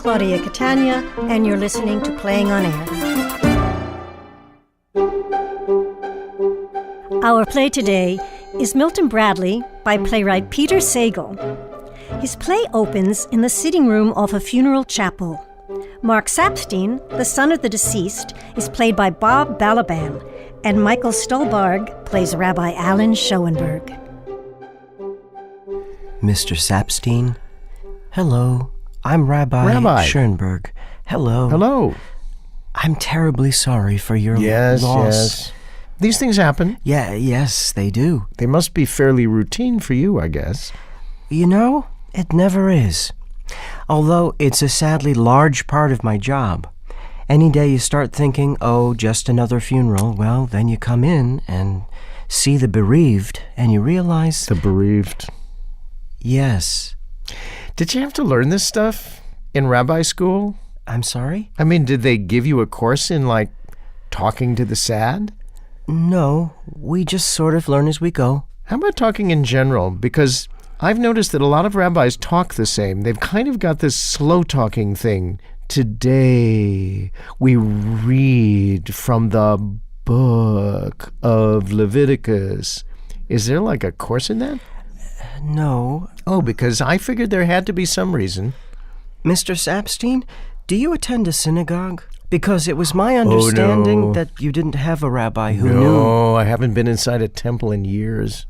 Claudia Catania, and you're listening to Playing on Air. Our play today is Milton Bradley by playwright Peter Sagal. His play opens in the sitting room of a funeral chapel. Mark Sapstein, the son of the deceased, is played by Bob Balaban, and Michael Stuhlbarg plays Rabbi Schoenberg. Mr. Sapstein? Hello, I'm Rabbi Schoenberg. Hello. Hello. I'm terribly sorry for your loss. Yes. These things happen. Yes, they do. They must be fairly routine for you, I guess. You know, it never is. Although it's a sadly large part of my job. Any day you start thinking, oh, just another funeral, well, then you come in and see the bereaved, and you realize... The bereaved. Yes. Did you have to learn this stuff in rabbi school? I'm sorry? I mean, did they give you a course in, like, talking to the sad? No, we just sort of learn as we go. How about talking in general? Because I've noticed that a lot of rabbis talk the same. They've kind of got this slow-talking thing. Today, we read from the book of Leviticus. Is there, like, a course in that? No. Oh, because I figured there had to be some reason. Mr. Sapstein, do you attend a synagogue? Because it was my understanding that you didn't have a rabbi who knew... No, I haven't been inside a temple in years.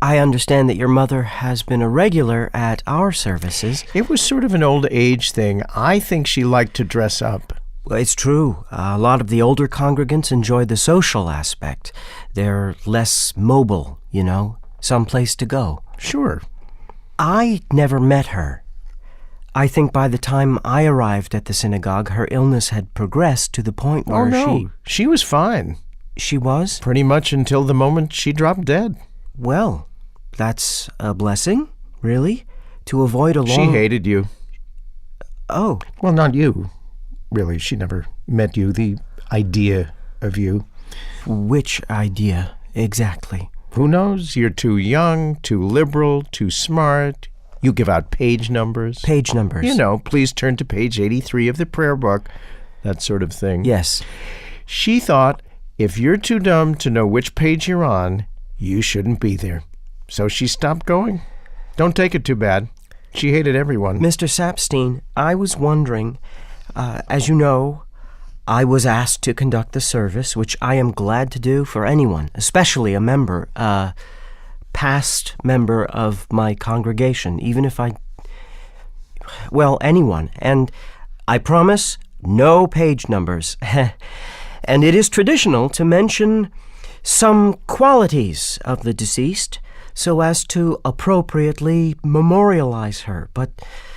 I understand that your mother has been a regular at our services. It was sort of an old age thing. I think she liked to dress up. Well, it's true. A lot of the older congregants enjoy the social aspect. They're less mobile, you know, someplace to go. Sure. I never met her. I think by the time I arrived at the synagogue, her illness had progressed to the point where she was fine. She was? Pretty much until the moment she dropped dead. Well, that's a blessing, really, to avoid a long... She hated you. Oh. Well, not you, really. She never met you, the idea of you. Which idea, exactly? Who knows? You're too young, too liberal, too smart. You give out page numbers. Page numbers. You know, please turn to page 83 of the prayer book, that sort of thing. Yes. She thought if you're too dumb to know which page you're on, you shouldn't be there. So she stopped going. Don't take it too bad. She hated everyone. Mr. Sapstein, I was wondering, as you know, I was asked to conduct the service, which I am glad to do for anyone, especially a member, past member of my congregation, even if anyone. And I promise no page numbers. And it is traditional to mention some qualities of the deceased so as to appropriately memorialize her. But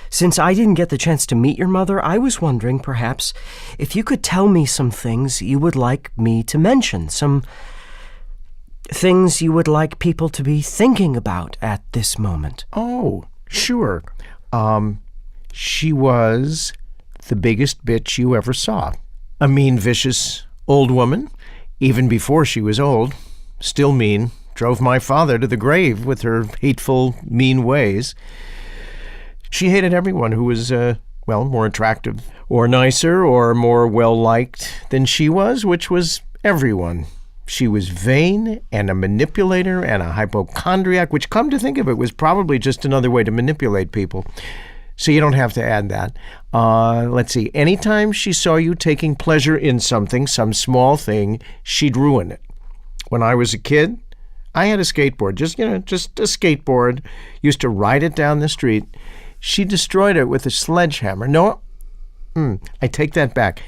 since I didn't get the chance to meet your mother, I was wondering perhaps if you could tell me some things you would like me to mention, some things you would like people to be thinking about at this moment. Oh, sure. She was the biggest bitch you ever saw. A mean, vicious old woman, even before she was old. Still mean. Drove my father to the grave with her hateful, mean ways. She hated everyone who was, more attractive or nicer or more well-liked than she was, which was everyone. She was vain and a manipulator and a hypochondriac, which, come to think of it, was probably just another way to manipulate people. So you don't have to add that. Let's see. Anytime she saw you taking pleasure in something, some small thing, she'd ruin it. When I was a kid, I had a skateboard, just a skateboard. Used to ride it down the street. She destroyed it with a sledgehammer. No, I take that back.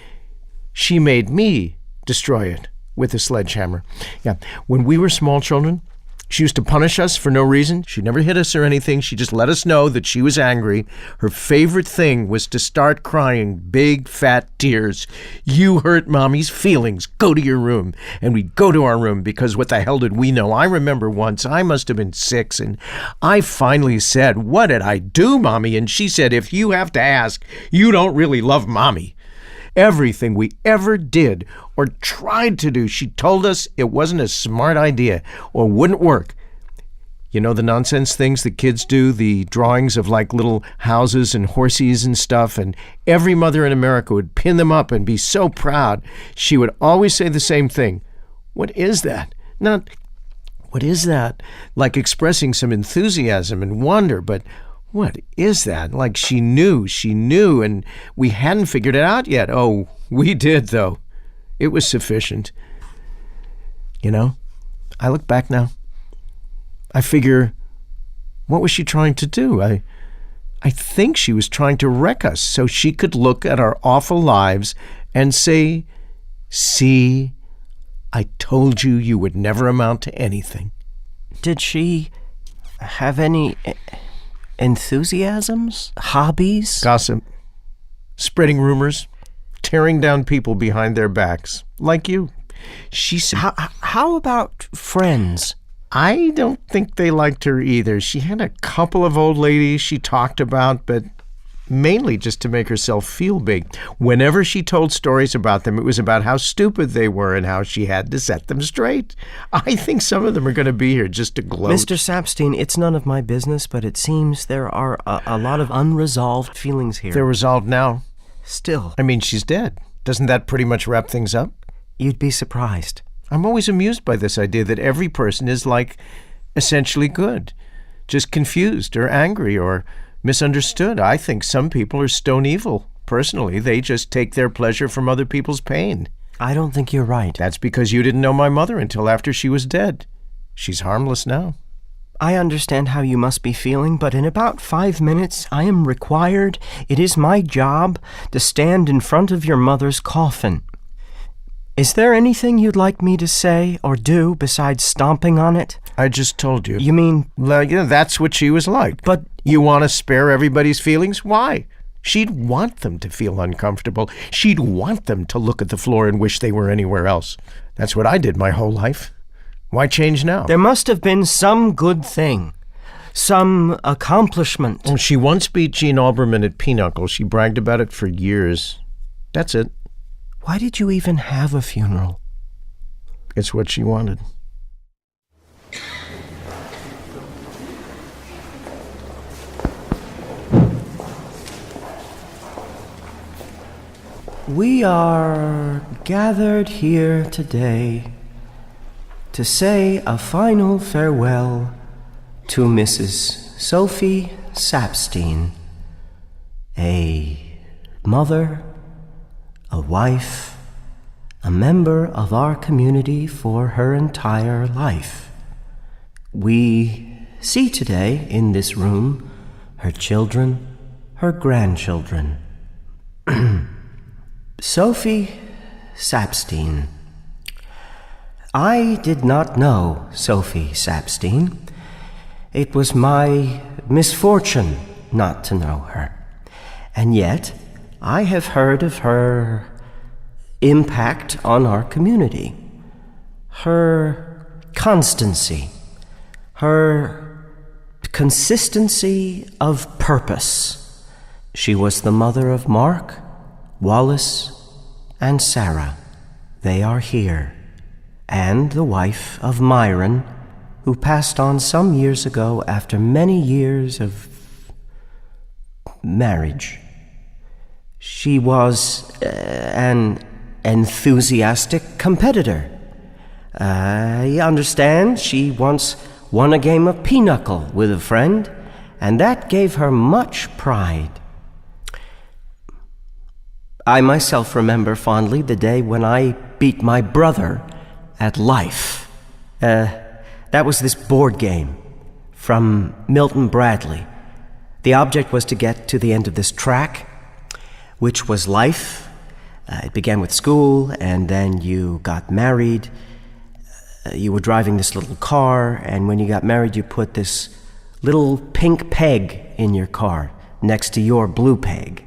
She made me destroy it with a sledgehammer. Yeah, when we were small children, she used to punish us for no reason. She never hit us or anything. She just let us know that she was angry. Her favorite thing was to start crying big, fat tears. You hurt Mommy's feelings. Go to your room. And we'd go to our room because what the hell did we know? I remember once, I must have been 6, and I finally said, "What did I do, Mommy?" And she said, "If you have to ask, you don't really love Mommy." Everything we ever did or tried to do, she told us it wasn't a smart idea or wouldn't work. You know the nonsense things that kids do, the drawings of like little houses and horses and stuff, and every mother in America would pin them up and be so proud. She would always say the same thing. What is that? Not, what is that? Like expressing some enthusiasm and wonder, but what is that? Like she knew, and we hadn't figured it out yet. Oh, we did, though. It was sufficient. You know, I look back now. I figure, what was she trying to do? I think she was trying to wreck us so she could look at our awful lives and say, see, I told you you would never amount to anything. Did she have any enthusiasms? Hobbies? Gossip. Spreading rumors. Tearing down people behind their backs. Like you. She said... How about friends? I don't think they liked her either. She had a couple of old ladies she talked about, but mainly just to make herself feel big. Whenever she told stories about them, it was about how stupid they were and how she had to set them straight. I think some of them are going to be here just to gloat. Mr. Sapstein, it's none of my business, but it seems there are a lot of unresolved feelings here. They're resolved now. Still. I mean, she's dead. Doesn't that pretty much wrap things up? You'd be surprised. I'm always amused by this idea that every person is like essentially good, just confused or angry or misunderstood. I think some people are stone evil. Personally, they just take their pleasure from other people's pain. I don't think you're right. That's because you didn't know my mother until after she was dead. She's harmless now. I understand how you must be feeling, but in about 5 minutes I am required, it is my job, to stand in front of your mother's coffin. Is there anything you'd like me to say or do besides stomping on it? I just told you. You mean... Well, yeah, that's what she was like. But... You want to spare everybody's feelings? Why? She'd want them to feel uncomfortable. She'd want them to look at the floor and wish they were anywhere else. That's what I did my whole life. Why change now? There must have been some good thing. Some accomplishment. Well, she once beat Gene Alberman at Pinochle. She bragged about it for years. That's it. Why did you even have a funeral? It's what she wanted. We are gathered here today to say a final farewell to Mrs. Sophie Sapstein, a mother, a wife, a member of our community for her entire life. We see today in this room her children, her grandchildren. Sophie Sapstein. I did not know Sophie Sapstein. It was my misfortune not to know her. And yet, I have heard of her impact on our community, her constancy, her consistency of purpose. She was the mother of Mark, Wallace, and Sarah. They are here. And the wife of Myron, who passed on some years ago after many years of marriage. She was an enthusiastic competitor. I understand she once won a game of pinochle with a friend, and that gave her much pride. I myself remember fondly the day when I beat my brother at life. That was this board game from Milton Bradley. The object was to get to the end of this track, which was life. It began with school, and then you got married. You were driving this little car, and when you got married, you put this little pink peg in your car next to your blue peg.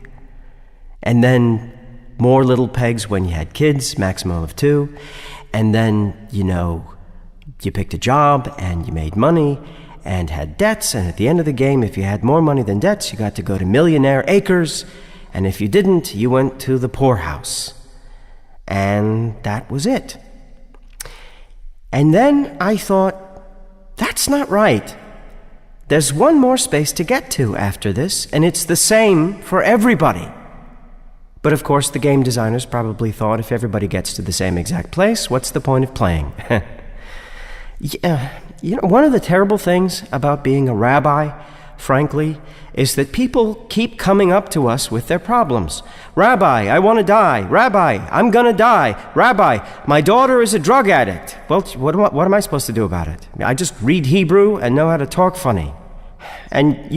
And then more little pegs when you had kids, maximum of 2. And then, you picked a job and you made money and had debts. And at the end of the game, if you had more money than debts, you got to go to Millionaire Acres. And if you didn't, you went to the poorhouse. And that was it. And then I thought, that's not right. There's one more space to get to after this, and it's the same for everybody. But of course, the game designers probably thought if everybody gets to the same exact place, what's the point of playing? Yeah, one of the terrible things about being a rabbi, frankly, is that people keep coming up to us with their problems. Rabbi, I want to die. Rabbi, I'm going to die. Rabbi, my daughter is a drug addict. Well, what am I supposed to do about it? I just read Hebrew and know how to talk funny. And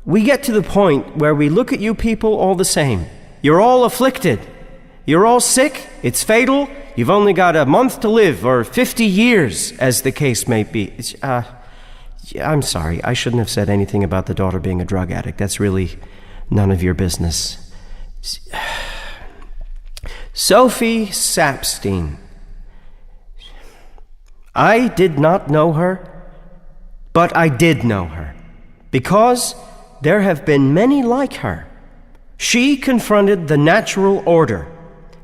we get to the point where we look at you people all the same. You're all afflicted. You're all sick. It's fatal. You've only got a month to live, or 50 years, as the case may be. I'm sorry. I shouldn't have said anything about the daughter being a drug addict. That's really none of your business. Sophie Sapstein. I did not know her, but I did know her, because there have been many like her. She confronted the natural order,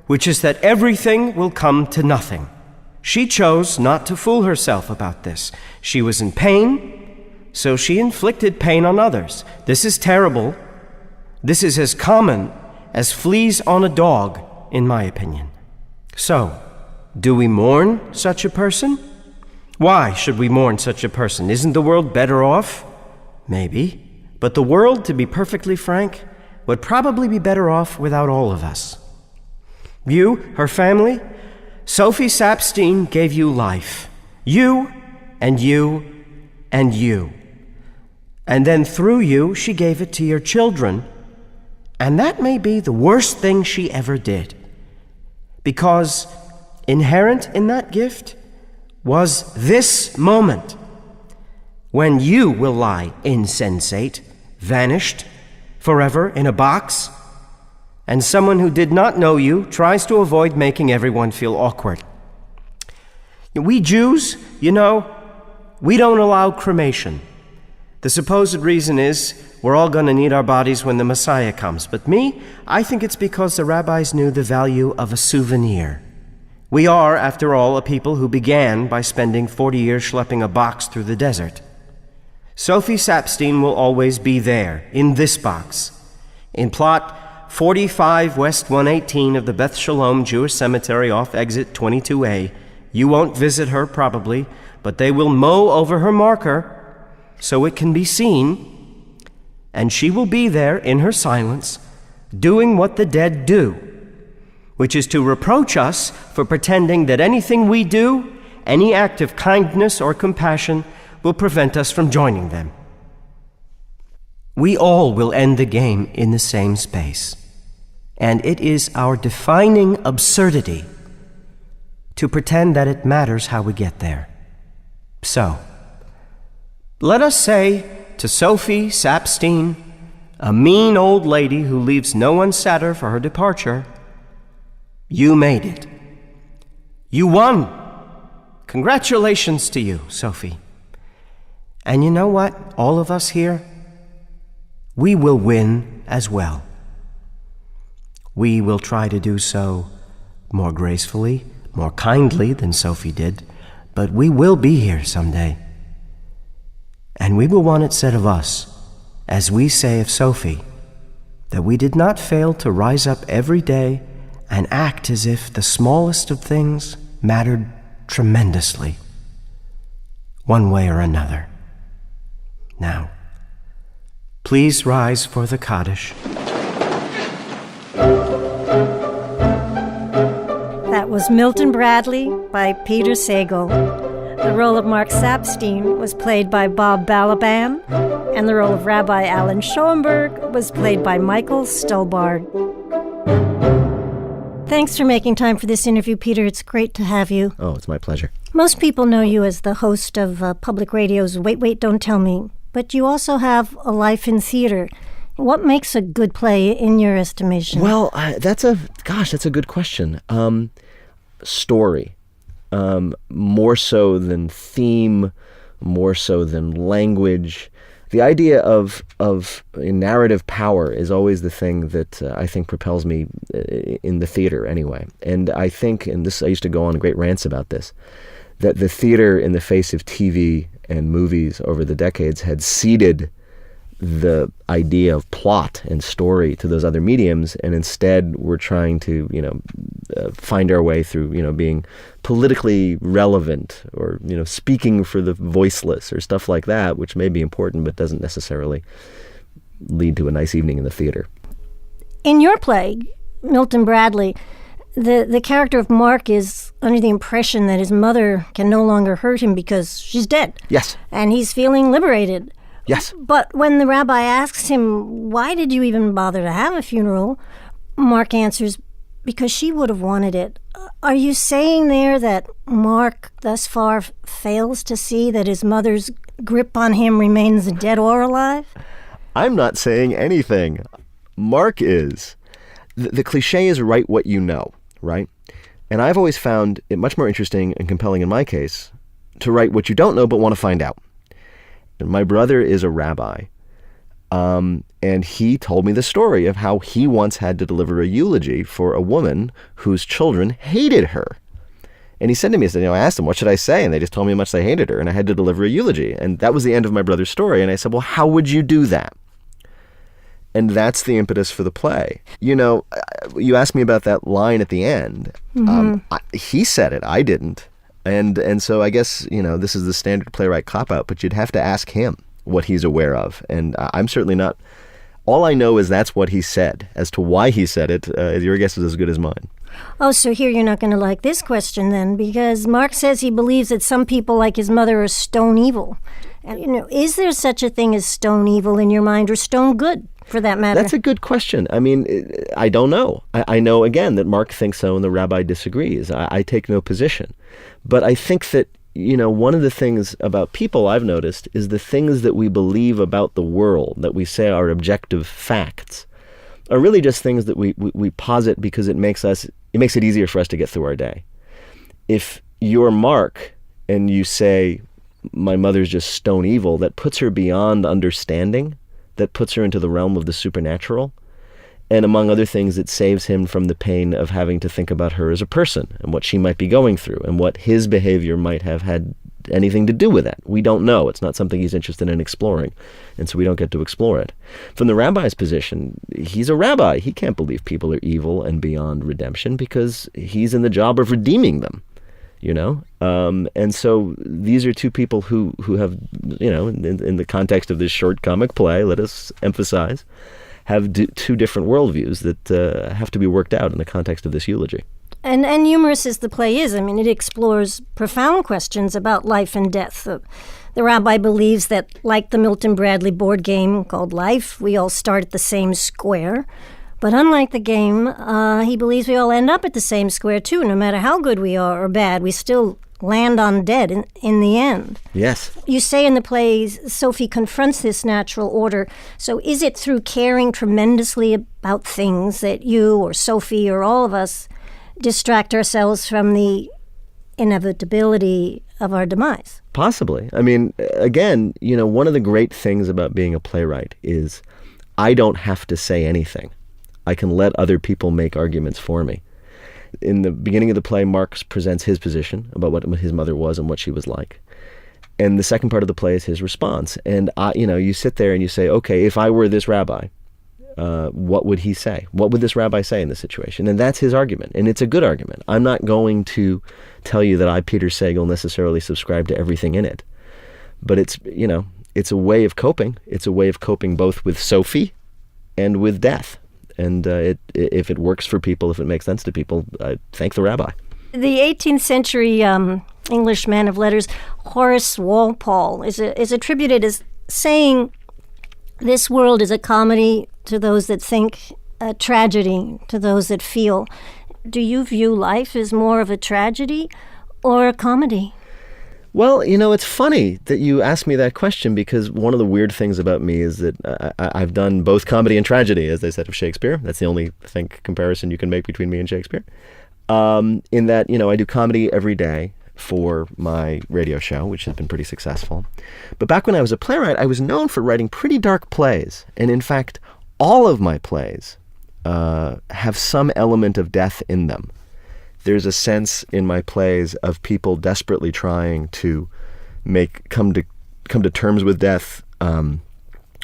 which is that everything will come to nothing. She chose not to fool herself about this. She was in pain, so she inflicted pain on others. This is terrible. This is as common as fleas on a dog, in my opinion. So, do we mourn such a person? Why should we mourn such a person? Isn't the world better off? Maybe. But the world, to be perfectly frank, would probably be better off without all of us. You, her family, Sophie Sapstein gave you life. You, and you, and you. And then through you, she gave it to your children. And that may be the worst thing she ever did. Because inherent in that gift was this moment when you will lie insensate, vanished, forever in a box, and someone who did not know you tries to avoid making everyone feel awkward. We Jews, we don't allow cremation. The supposed reason is we're all going to need our bodies when the Messiah comes. But I think it's because the rabbis knew the value of a souvenir. We are, after all, a people who began by spending 40 years schlepping a box through the desert. Sophie Sapstein will always be there, in this box, in plot 45 West 118 of the Beth Shalom Jewish Cemetery off exit 22A. You won't visit her, probably, but they will mow over her marker so it can be seen, and she will be there in her silence, doing what the dead do, which is to reproach us for pretending that anything we do, any act of kindness or compassion, will prevent us from joining them. We all will end the game in the same space, and it is our defining absurdity to pretend that it matters how we get there. So, let us say to Sophie Sapstein, a mean old lady who leaves no one sadder for her departure, you made it. You won. Congratulations to you, Sophie. And you know what? All of us here, we will win as well. We will try to do so more gracefully, more kindly than Sophie did, but we will be here someday. And we will want it said of us, as we say of Sophie, that we did not fail to rise up every day and act as if the smallest of things mattered tremendously, one way or another. Now, please rise for the Kaddish. That was Milton Bradley by Peter Sagal. The role of Mark Sapstein was played by Bob Balaban, and the role of Rabbi Alan Schoenberg was played by Michael Stuhlbarg. Thanks for making time for this interview, Peter. It's great to have you. Oh, it's my pleasure. Most people know you as the host of Public Radio's Wait, Wait, Don't Tell Me, but you also have a life in theater. What makes a good play in your estimation? Well, that's a good question. Story. More so than theme, more so than language. The idea of narrative power is always the thing that I think propels me in the theater anyway. And I think, and this I used to go on great rants about this, that the theater, in the face of TV and movies over the decades, had ceded the idea of plot and story to those other mediums, and instead we're trying to, find our way through, being politically relevant or, speaking for the voiceless or stuff like that, which may be important but doesn't necessarily lead to a nice evening in the theater. In your play, Milton Bradley, the character of Mark is under the impression that his mother can no longer hurt him because she's dead. Yes. And he's feeling liberated. Yes. But when the rabbi asks him, why did you even bother to have a funeral? Mark answers, because she would have wanted it. Are you saying there that Mark thus far fails to see that his mother's grip on him remains dead or alive? I'm not saying anything. Mark is. The cliche is write what you know, right? And I've always found it much more interesting and compelling in my case to write what you don't know but want to find out. My brother is a rabbi, and he told me the story of how he once had to deliver a eulogy for a woman whose children hated her. And he said to me, I asked him, what should I say? And they just told me how much they hated her, and I had to deliver a eulogy. And that was the end of my brother's story. And I said, well, how would you do that? And that's the impetus for the play. You asked me about that line at the end. Mm-hmm. He said it, I didn't. And so I guess, this is the standard playwright cop-out, but you'd have to ask him what he's aware of. And I'm certainly not. All I know is that's what he said. As to why he said it, your guess is as good as mine. Oh, so here you're not going to like this question then, because Mark says he believes that some people like his mother are stone evil. And, is there such a thing as stone evil in your mind, or stone good, for that matter? That's a good question. I mean, I don't know. I know, again, that Mark thinks so and the rabbi disagrees. I take no position. But I think that, one of the things about people I've noticed is the things that we believe about the world, that we say are objective facts, are really just things that we posit because it makes it easier for us to get through our day. If you're Mark and you say, my mother's just stone evil, that puts her beyond understanding, that puts her into the realm of the supernatural. And among other things, it saves him from the pain of having to think about her as a person and what she might be going through and what his behavior might have had anything to do with that. We don't know. It's not something he's interested in exploring. And so we don't get to explore it. From the rabbi's position, he's a rabbi. He can't believe people are evil and beyond redemption because he's in the job of redeeming them. And so these are two people who have, in the context of this short comic play, let us emphasize, have two different worldviews that have to be worked out in the context of this eulogy. And humorous as the play is, it explores profound questions about life and death. The rabbi believes that, like the Milton Bradley board game called Life, we all start at the same square. But unlike the game, he believes we all end up at the same square, too. No matter how good we are or bad, we still land on dead in the end. Yes. You say in the play, Sophie confronts this natural order. So is it through caring tremendously about things that you or Sophie or all of us distract ourselves from the inevitability of our demise? Possibly. Again, one of the great things about being a playwright is I don't have to say anything. I can let other people make arguments for me. In the beginning of the play, Marx presents his position about what his mother was and what she was like. And the second part of the play is his response. And, you sit there and you say, okay, if I were this rabbi, what would he say? What would this rabbi say in this situation? And that's his argument. And it's a good argument. I'm not going to tell you that I, Peter Sagal, necessarily subscribe to everything in it. But it's a way of coping. It's a way of coping both with Sophie and with death. And if it works for people, if it makes sense to people, I thank the rabbi. The 18th century English man of letters, Horace Walpole, is attributed as saying, this world is a comedy to those that think, a tragedy to those that feel. Do you view life as more of a tragedy or a comedy? Well, it's funny that you asked me that question because one of the weird things about me is that I've done both comedy and tragedy, as they said of Shakespeare. That's the only, I think, comparison you can make between me and Shakespeare. In that, I do comedy every day for my radio show, which has been pretty successful. But back when I was a playwright, I was known for writing pretty dark plays. And in fact, all of my plays have some element of death in them. There's a sense in my plays of people desperately trying to come to terms with death,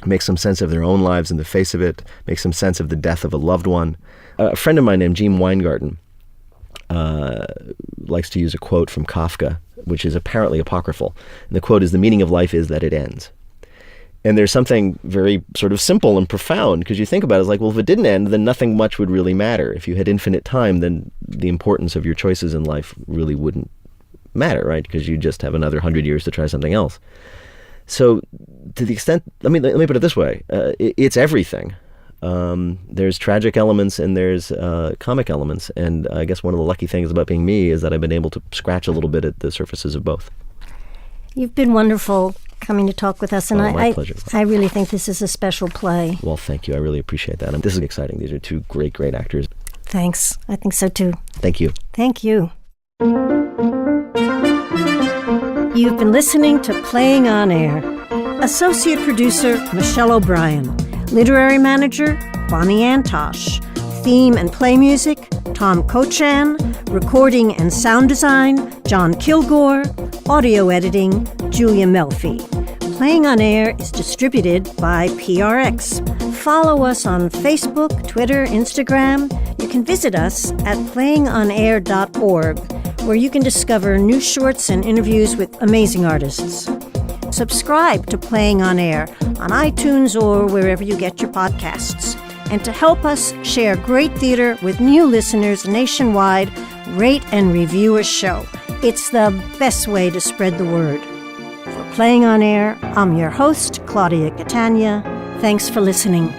make some sense of their own lives in the face of it, make some sense of the death of a loved one. A friend of mine named Gene Weingarten likes to use a quote from Kafka, which is apparently apocryphal. And the quote is, "The meaning of life is that it ends." And there's something very sort of simple and profound, because you think about it, it's like, well, if it didn't end, then nothing much would really matter. If you had infinite time, then the importance of your choices in life really wouldn't matter, right? Because you just have another 100 years to try something else. So to the extent, let me put it this way, it's everything. There's tragic elements and there's comic elements. And I guess one of the lucky things about being me is that I've been able to scratch a little bit at the surfaces of both. You've been wonderful coming to talk with us, and my pleasure. I really think this is a special play. Well, thank you. I really appreciate that. This is exciting. These are two great, great actors. Thanks. I think so too. Thank you. Thank you. You've been listening to Playing on Air. Associate producer, Michelle O'Brien. Literary manager, Bonnie Antosh. Theme and play music, Tom Cochan. Recording and sound design, John Kilgore. Audio editing, Julia Melfi. Playing on Air is distributed by PRX. Follow us on Facebook, Twitter, Instagram. You can visit us at playingonair.org, where you can discover new shorts and interviews with amazing artists. Subscribe to Playing on Air on iTunes or wherever you get your podcasts. And to help us share great theater with new listeners nationwide, rate and review a show. It's the best way to spread the word. For Playing on Air, I'm your host, Claudia Catania. Thanks for listening.